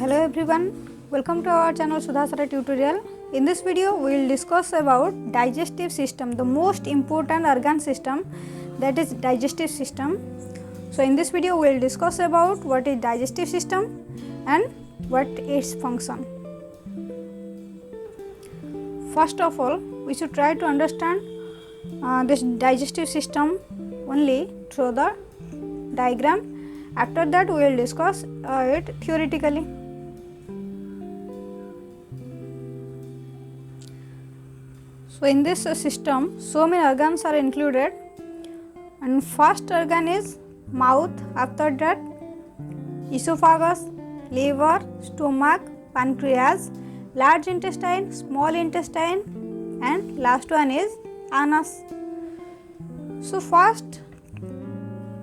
Hello everyone, welcome to our channel Sudha Sara Tutorial. In this video we will discuss about digestive system, the most important organ system, that is digestive system. So in this video we will discuss about what is digestive system and what its function. First of all, we should try to understand this digestive system only through the diagram. After that we will discuss it theoretically. So in this system so many organs are included, and first organ is mouth, after that esophagus, liver, stomach, pancreas, large intestine, small intestine, and last one is anus. So first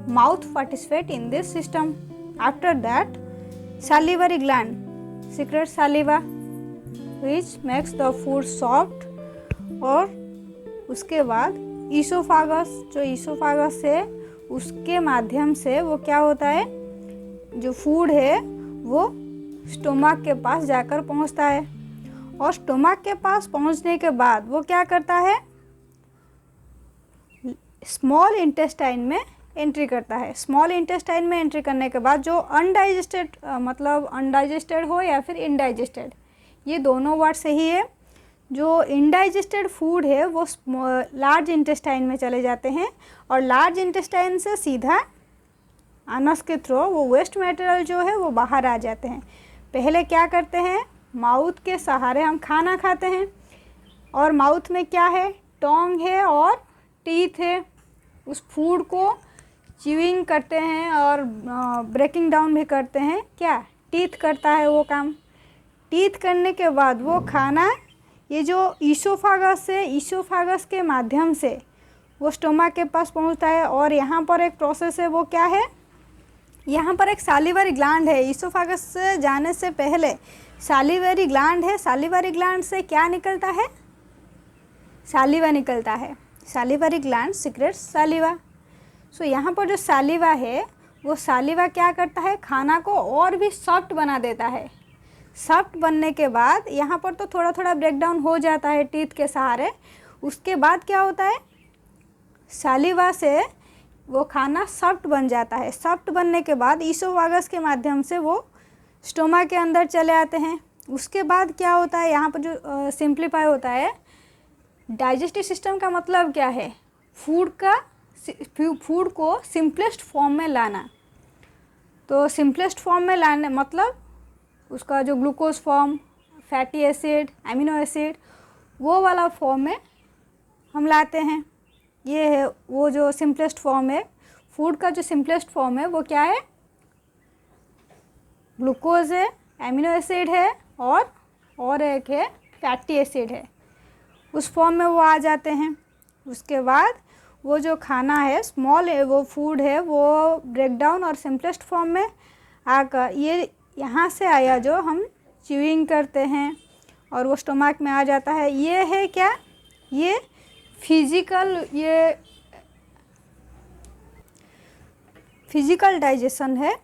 mouth participate in this system. After that salivary gland secretes saliva which makes the food soft, और उसके बाद ईसोफागस, जो ईसोफागस है उसके माध्यम से वो क्या होता है, जो फूड है वो स्टोमक के पास जाकर पहुंचता है, और स्टोमक के पास पहुंचने के बाद वो क्या करता है, स्मॉल इंटेस्टाइन में एंट्री करता है। स्मॉल इंटेस्टाइन में एंट्री करने के बाद जो अनडाइजेस्टेड, मतलब अनडाइजेस्टेड हो या फिर इनडाइजेस्टेड, ये दोनों वर्ड सही है। जो इनडाइजेस्टेड फूड है वो लार्ज इंटेस्टाइन में चले जाते हैं, और लार्ज इंटेस्टाइन से सीधा अनस के थ्रू वो वेस्ट मटेरियल जो है वो बाहर आ जाते हैं। पहले क्या करते हैं, माउथ के सहारे हम खाना खाते हैं, और माउथ में क्या है, टोंग है और टीथ है। उस फूड को च्यूइंग करते हैं और ब्रेकिंग डाउन भी करते हैं, क्या टीथ करता है वो काम। टीथ करने के बाद वो खाना ये जो ईसोफागस है, ईसोफागस के माध्यम से वो स्टोमक के पास पहुंचता है, और यहाँ पर एक प्रोसेस है, वो क्या है, यहाँ पर एक सालिवरी ग्लैंड है। ईसोफागस से जाने से पहले सालिवरी ग्लैंड है। सालिवरी ग्लैंड से क्या निकलता है, सालिवा निकलता है। सालिवरी ग्लैंड सीक्रेट्स सालिवा। सो यहाँ पर जो सालिवा है वो सालिवा क्या करता है, खाना को और भी सॉफ्ट बना देता है। सॉफ्ट बनने के बाद यहाँ पर तो थोड़ा थोड़ा ब्रेकडाउन हो जाता है टीथ के सहारे। उसके बाद क्या होता है, सालिवा से वो खाना सॉफ्ट बन जाता है। सॉफ्ट बनने के बाद ईसोफागस के माध्यम से वो स्टोमक के अंदर चले आते हैं। उसके बाद क्या होता है, यहाँ पर जो सिंप्लीफाई होता है। डाइजेस्टिव सिस्टम का मतलब क्या है, फूड को सिंपलेस्ट फॉर्म में लाना। तो सिंपलेस्ट फॉर्म में लाने मतलब उसका जो glucose form, fatty acid, amino acid, वो वाला फॉर्म में हम लाते हैं। ये है वो जो सिंपलेस्ट फॉर्म है, फूड का जो सिंपलेस्ट फॉर्म है वो क्या है, ग्लूकोज है, एमिनो एसिड है, और एक है फैटी एसिड है। उस फॉर्म में वो आ जाते हैं। उसके बाद वो जो खाना है, स्मॉल है वो फूड है, वो ब्रेकडाउन और सिंपलेस्ट फॉर्म में आकर ये यहाँ से आया जो हम च्यूइंग करते हैं और वो स्टोमक में आ जाता है। ये है क्या, ये फिजिकल डाइजेशन है।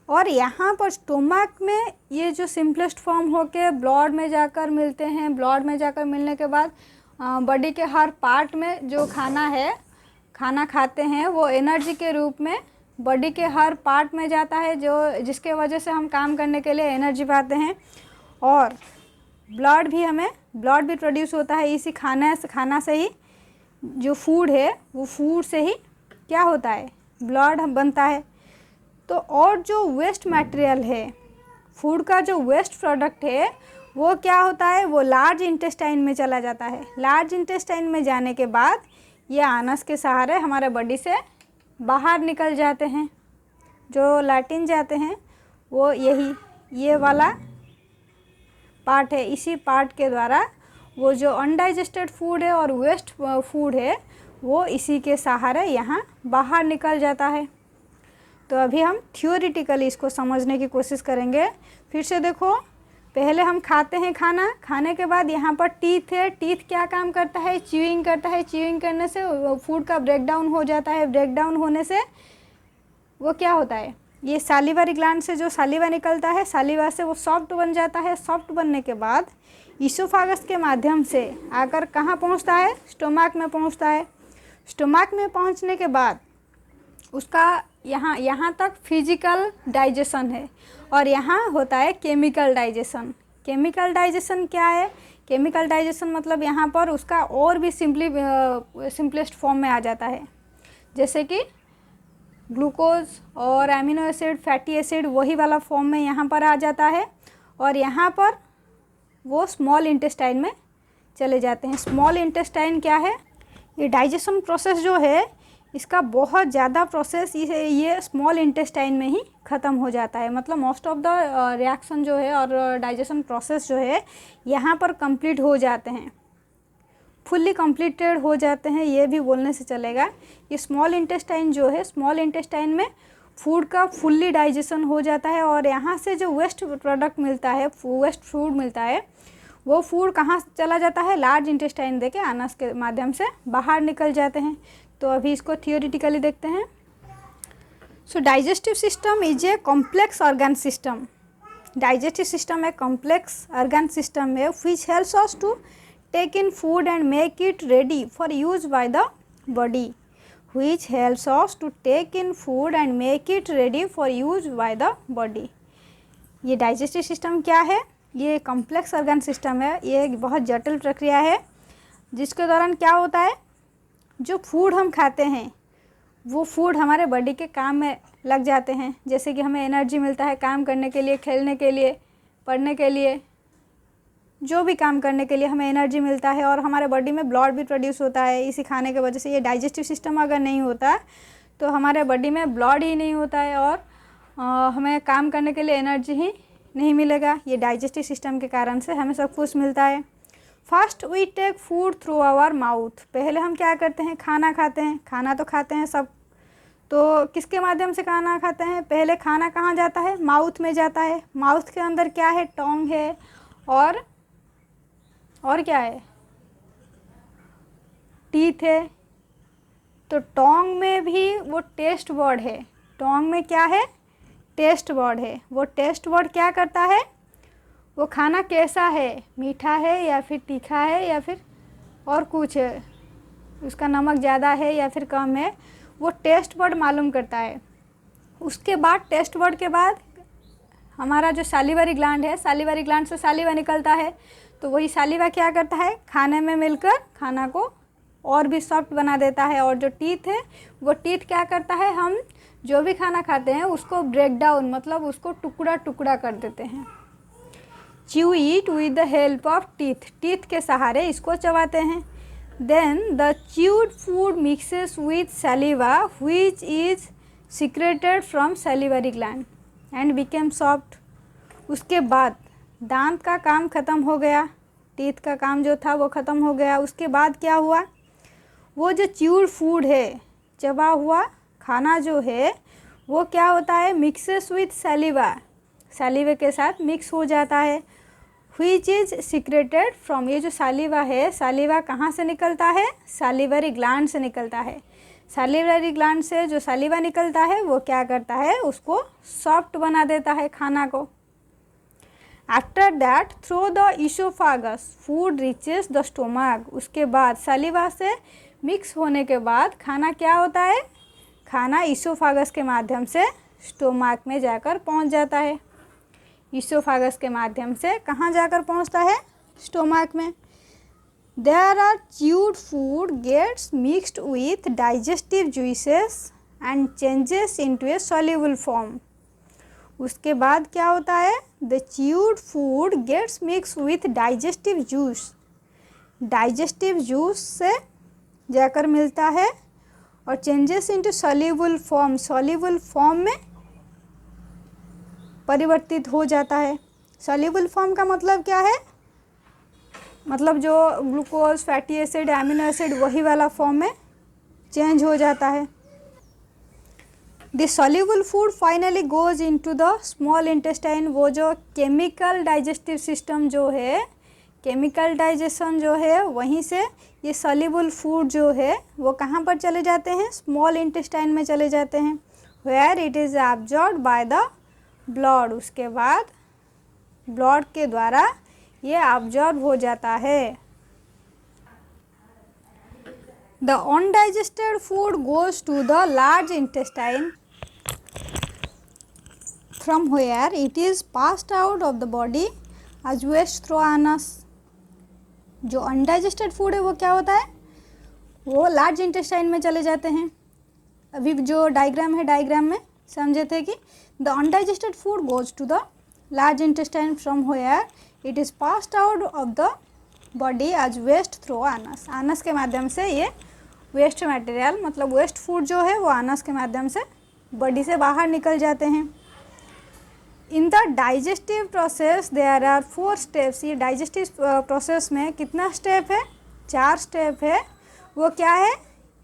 और यहाँ पर स्टोमक में ये जो सिंपलेस्ट फॉर्म होके ब्लड में जाकर मिलते हैं। ब्लड में जाकर मिलने के बाद बॉडी के हर पार्ट में जो खाना खाते हैं वो एनर्जी के रूप में बॉडी के हर पार्ट में जाता है, जो जिसके वजह से हम काम करने के लिए एनर्जी पाते हैं। और ब्लड भी प्रोड्यूस होता है इसी खाना से ही। जो फूड है वो फूड से ही क्या होता है, ब्लड बनता है। तो और जो वेस्ट मटेरियल है, फूड का जो वेस्ट प्रोडक्ट है वो क्या होता है, वो लार्ज इंटेस्टाइन में चला जाता है। लार्ज इंटेस्टाइन में जाने के बाद ये आनस के सहारे हमारे बॉडी से बाहर निकल जाते हैं। जो लैट्रिन जाते हैं वो ये वाला पार्ट है। इसी पार्ट के द्वारा वो जो अनडाइजेस्टेड फूड है और वेस्ट फूड है वो इसी के सहारे यहाँ बाहर निकल जाता है। तो अभी हम थियोरिटिकली इसको समझने की कोशिश करेंगे। फिर से देखो, पहले हम खाते हैं खाने के बाद यहाँ पर टीथ है। टीथ क्या काम करता है, च्यूइंग करता है। च्यूइंग करने से फूड का ब्रेकडाउन हो जाता है। ब्रेकडाउन होने से वो क्या होता है, ये सालिवरी ग्लैंड से जो सालिवा निकलता है, सालिवा से वो सॉफ्ट बन जाता है। सॉफ्ट बनने के बाद ईसोफागस के माध्यम से आकर कहाँ पहुँचता है? स्टोमक में पहुँचता है। स्टोमक में पहुँचने के बाद उसका यहाँ तक फिजिकल डाइजेशन है और यहाँ होता है केमिकल डाइजेशन। केमिकल डाइजेशन क्या है? केमिकल डाइजेशन मतलब यहाँ पर उसका और भी सिंपलेस्ट फॉर्म में आ जाता है, जैसे कि ग्लूकोज और एमिनो एसिड, फैटी एसिड, वही वाला फॉर्म में यहाँ पर आ जाता है और यहाँ पर वो स्मॉल इंटेस्टाइन में चले जाते हैं। स्मॉल इंटेस्टाइन क्या है? ये डाइजेशन प्रोसेस जो है इसका बहुत ज़्यादा प्रोसेस ये स्मॉल इंटेस्टाइन में ही ख़त्म हो जाता है। मतलब मोस्ट ऑफ द रिएक्शन जो है और डाइजेशन प्रोसेस जो है यहाँ पर कंप्लीट हो जाते हैं, फुल्ली कंप्लीटेड हो जाते हैं, ये भी बोलने से चलेगा। ये स्मॉल इंटेस्टाइन जो है, स्मॉल इंटेस्टाइन में फूड का फुल्ली डाइजेशन हो जाता है और यहाँ से जो वेस्ट प्रोडक्ट मिलता है, वेस्ट फूड मिलता है, वो फूड कहाँ चला जाता है? लार्ज इंटेस्टाइन देके आनस के माध्यम से बाहर निकल जाते हैं। तो अभी इसको थियोरिटिकली देखते हैं। So digestive system is a complex organ system. Digestive system एक कॉम्प्लेक्स ऑर्गन सिस्टम है which helps us to take in food and make it ready for use by the body, which helps us to take in food and make it ready for use by the body। ये digestive system क्या है? ये complex organ system है। ये एक बहुत जटिल प्रक्रिया है जिसके दौरान क्या होता है, जो फूड हम खाते हैं वो फूड हमारे बॉडी के काम में लग जाते हैं। जैसे कि हमें एनर्जी मिलता है काम करने के लिए, खेलने के लिए, पढ़ने के लिए, जो भी काम करने के लिए हमें एनर्जी मिलता है और हमारे बॉडी में ब्लड भी प्रोड्यूस होता है इसी खाने की वजह से। ये डाइजेस्टिव सिस्टम अगर नहीं होता तो हमारे बॉडी में ब्लड ही नहीं होता है और हमें काम करने के लिए एनर्जी ही नहीं मिलेगा। ये डाइजेस्टिव सिस्टम के कारण से हमें सब कुछ मिलता है। First we take food through our mouth. पहले हम क्या करते हैं? खाना खाते हैं। खाना तो खाते हैं सब, तो किसके माध्यम से खाना खाते हैं? पहले खाना कहाँ जाता है? माउथ में जाता है। माउथ के अंदर क्या है? टोंग है और क्या है? टीथ है। तो टोंग में भी वो टेस्ट बर्ड है। टोंग में क्या है? टेस्ट बर्ड है। वो टेस्ट बर्ड क्या करता है? वो खाना कैसा है, मीठा है या फिर तीखा है या फिर और कुछ है, उसका नमक ज़्यादा है या फिर कम है, वो टेस्ट बर्ड मालूम करता है। उसके बाद टेस्ट बर्ड के बाद हमारा जो सालिवरी ग्लैंड है, सालिवरी ग्लैंड से सालिवा निकलता है, तो वही सालिवा क्या करता है? खाने में मिलकर खाना को और भी सॉफ्ट बना देता है। और जो टीथ है वो टीथ क्या करता है? हम जो भी खाना खाते हैं उसको ब्रेक डाउन, मतलब उसको टुकड़ा टुकड़ा कर देते हैं। Chew eat with the help of teeth. Teeth के सहारे इसको चबाते हैं। Then the chewed food mixes with saliva which is secreted from salivary gland and became soft. उसके बाद दांत का काम ख़त्म हो गया, टीथ का काम जो था वो ख़त्म हो गया। उसके बाद क्या हुआ? वो जो च्यूड फूड है, चबा हुआ खाना जो है, वो क्या होता है? मिक्सेस विथ सैलिवा, सैलिवा के साथ मिक्स हो जाता है। Which is secreted from. ये जो सैलिवा है, सैलिवा कहाँ से निकलता है? सैलिवरी ग्लैंड से निकलता है। सैलिवरी ग्लैंड से जो सैलिवा निकलता है वो क्या करता है? उसको सॉफ्ट बना देता है खाना को। After that through the oesophagus food reaches the stomach. उसके बाद सैलिवा से मिक्स होने के बाद खाना क्या होता है? खाना ईसोफागस के माध्यम से स्टोमक में जाकर पहुंच जाता है। ईसोफागस के माध्यम से कहाँ जाकर पहुंचता है? स्टोमक में। There are chewed food gets mixed with digestive juices and changes into a soluble form. उसके बाद क्या होता है? The chewed food gets mix with digestive juice. Digestive juice से जाकर मिलता है और changes into soluble form, soluble form में परिवर्तित हो जाता है। सॉल्युबल फॉर्म का मतलब क्या है? मतलब जो glucose, fatty acid, amino acid, वही वाला फॉर्म में चेंज हो जाता है। The soluble food finally goes into the small intestine. वो जो केमिकल डाइजेस्टिव सिस्टम जो है, केमिकल डाइजेशन जो है, वहीं से ये सॉल्युबल फूड जो है वो कहाँ पर चले जाते हैं? स्मॉल इंटेस्टाइन में चले जाते हैं। Where it is absorb by the blood, उसके बाद ब्लड के द्वारा ये एब्जॉर्ब हो जाता है। The undigested food goes to the large intestine from where it is passed out of the body as waste through anus. जो अनडाइजेस्टेड फूड है वो क्या होता है, वो लार्ज इंटेस्टाइन में चले जाते हैं। अभी जो डायग्राम है, डायग्राम में समझे थे कि the undigested food goes to the large intestine from where it is passed out of the body as waste through anus. Anus के माध्यम से ये वेस्ट मटेरियल, मतलब वेस्ट फूड जो है वो आनस के माध्यम से बॉडी से बाहर निकल जाते हैं। In the digestive process there are 4 steps. ये डाइजेस्टिव प्रोसेस में कितना स्टेप है, 4 स्टेप है। वो क्या है,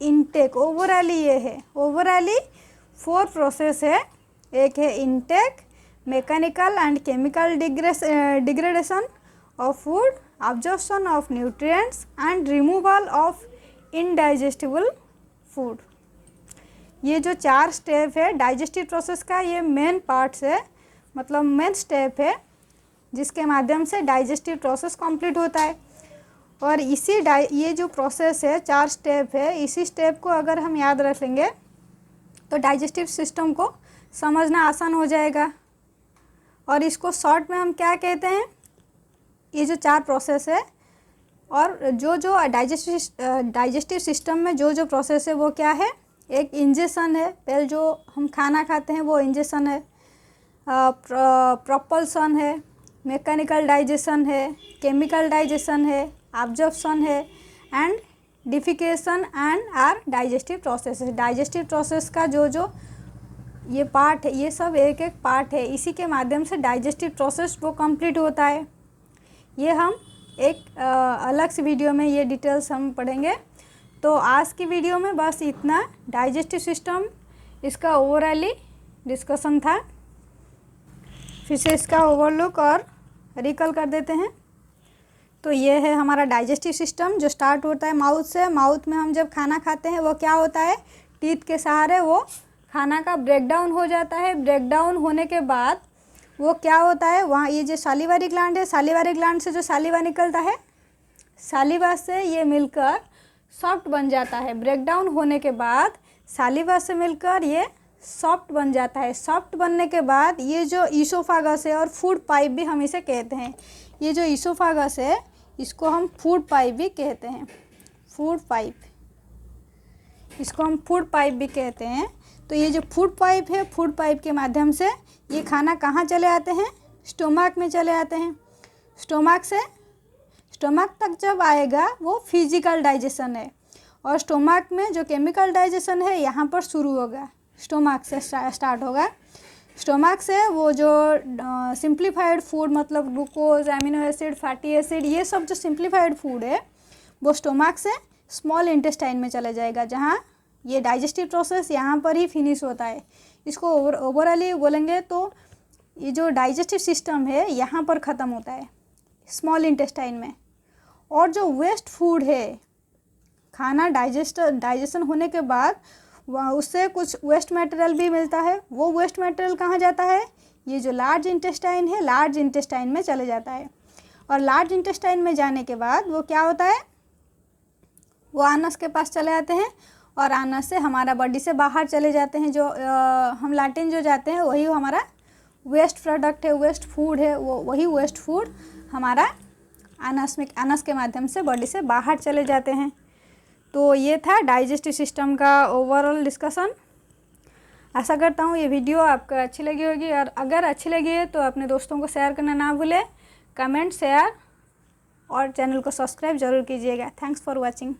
इनटेक। ओवरऑली ये है, ओवरऑली 4 प्रोसेस है। एक है intake, mechanical and chemical degradation of food, absorption of nutrients and removal of indigestible food. ये जो 4 स्टेप है डाइजेस्टिव प्रोसेस का, ये मेन पार्ट्स है, मतलब मेन स्टेप है जिसके माध्यम से डाइजेस्टिव प्रोसेस कंप्लीट होता है। और इसी ये जो प्रोसेस है, 4 स्टेप है, इसी स्टेप को अगर हम याद रख लेंगे तो डाइजेस्टिव सिस्टम को समझना आसान हो जाएगा। और इसको शॉर्ट में हम क्या कहते हैं, ये जो 4 प्रोसेस है और जो डाइजेस्टिव सिस्टम में जो प्रोसेस है वो क्या है, एक इंजेक्शन है, पहले जो हम खाना खाते हैं वो इंजेक्शन है, प्रोपल्सन है, मैकेनिकल डाइजेशन है, केमिकल डाइजेशन है, एब्जॉर्प्शन है and defecation and are digestive process है। डाइजेस्टिव प्रोसेस का जो ये पार्ट है, ये सब एक एक पार्ट है, इसी के माध्यम से डाइजेस्टिव प्रोसेस वो कंप्लीट होता है। ये हम एक अलग से वीडियो में ये डिटेल्स हम पढ़ेंगे। तो आज की वीडियो में बस इतना, डाइजेस्टिव सिस्टम इसका ओवरऑली डिस्कशन था। फिर से इसका ओवरलुक और रिकल कर देते हैं। तो ये है हमारा डाइजेस्टिव सिस्टम जो स्टार्ट होता है माउथ से। माउथ में हम जब खाना खाते हैं वो क्या होता है, टीथ के सहारे वो खाना का ब्रेकडाउन हो जाता है। ब्रेकडाउन होने के बाद वो क्या होता है, वहाँ ये जो सालिवारी ग्लैंड है, सालिवारी ग्लैंड से जो सालिवा निकलता है, सालिवा से ये मिलकर सॉफ्ट बन जाता है। ब्रेकडाउन होने के बाद सालिवा से मिलकर ये सॉफ्ट बन जाता है। सॉफ्ट बनने के बाद ये जो ईसोफागस है, और फूड पाइप भी हम इसे कहते हैं, ये जो ईसोफागस है इसको हम फूड पाइप भी कहते हैं। फूड पाइप, इसको हम फूड पाइप भी कहते हैं। तो ये जो फूड पाइप है, फूड पाइप के माध्यम से ये खाना कहाँ चले आते हैं, स्टोमक में चले आते हैं। स्टोमक से स्टोमक तक जब आएगा वो फिजिकल डाइजेशन है, और स्टोमक में जो केमिकल डाइजेशन है यहाँ पर शुरू होगा, स्टोमक से स्टार्ट होगा। स्टोमक से वो जो सिंप्लीफाइड फूड, मतलब glucose, amino acid, fatty acid, ये सब जो सिंप्लीफाइड फूड है वो स्टोमक से स्मॉल इंटेस्टाइन में चला जाएगा, जहाँ ये डाइजेस्टिव प्रोसेस यहाँ पर ही फिनिश होता है। इसको ओवरऑली बोलेंगे तो ये जो डाइजेस्टिव सिस्टम है यहाँ पर ख़त्म होता है, स्मॉल इंटेस्टाइन में। और जो वेस्ट फूड है, खाना डाइजेशन होने के बाद उससे कुछ वेस्ट मटेरियल भी मिलता है। वो वेस्ट मटेरियल कहाँ जाता है, ये जो लार्ज इंटेस्टाइन है, लार्ज इंटेस्टाइन में चले जाता है। और लार्ज इंटेस्टाइन में जाने के बाद वो क्या होता है, वो आनस के पास चले आते हैं, और आनस से हमारा बॉडी से बाहर चले जाते हैं। जो हम लैट्रिन जो जाते हैं वही हमारा वेस्ट प्रोडक्ट है, वेस्ट फूड है, वो वही वेस्ट फूड हमारा आनस के माध्यम से बॉडी से बाहर चले जाते हैं। तो ये था डाइजेस्टिव सिस्टम का ओवरऑल डिस्कशन। आशा करता हूँ ये वीडियो आपको अच्छी लगी होगी, और अगर अच्छी लगी है तो अपने दोस्तों को शेयर करना ना भूलें। कमेंट, शेयर और चैनल को सब्सक्राइब जरूर कीजिएगा। Thanks for watching.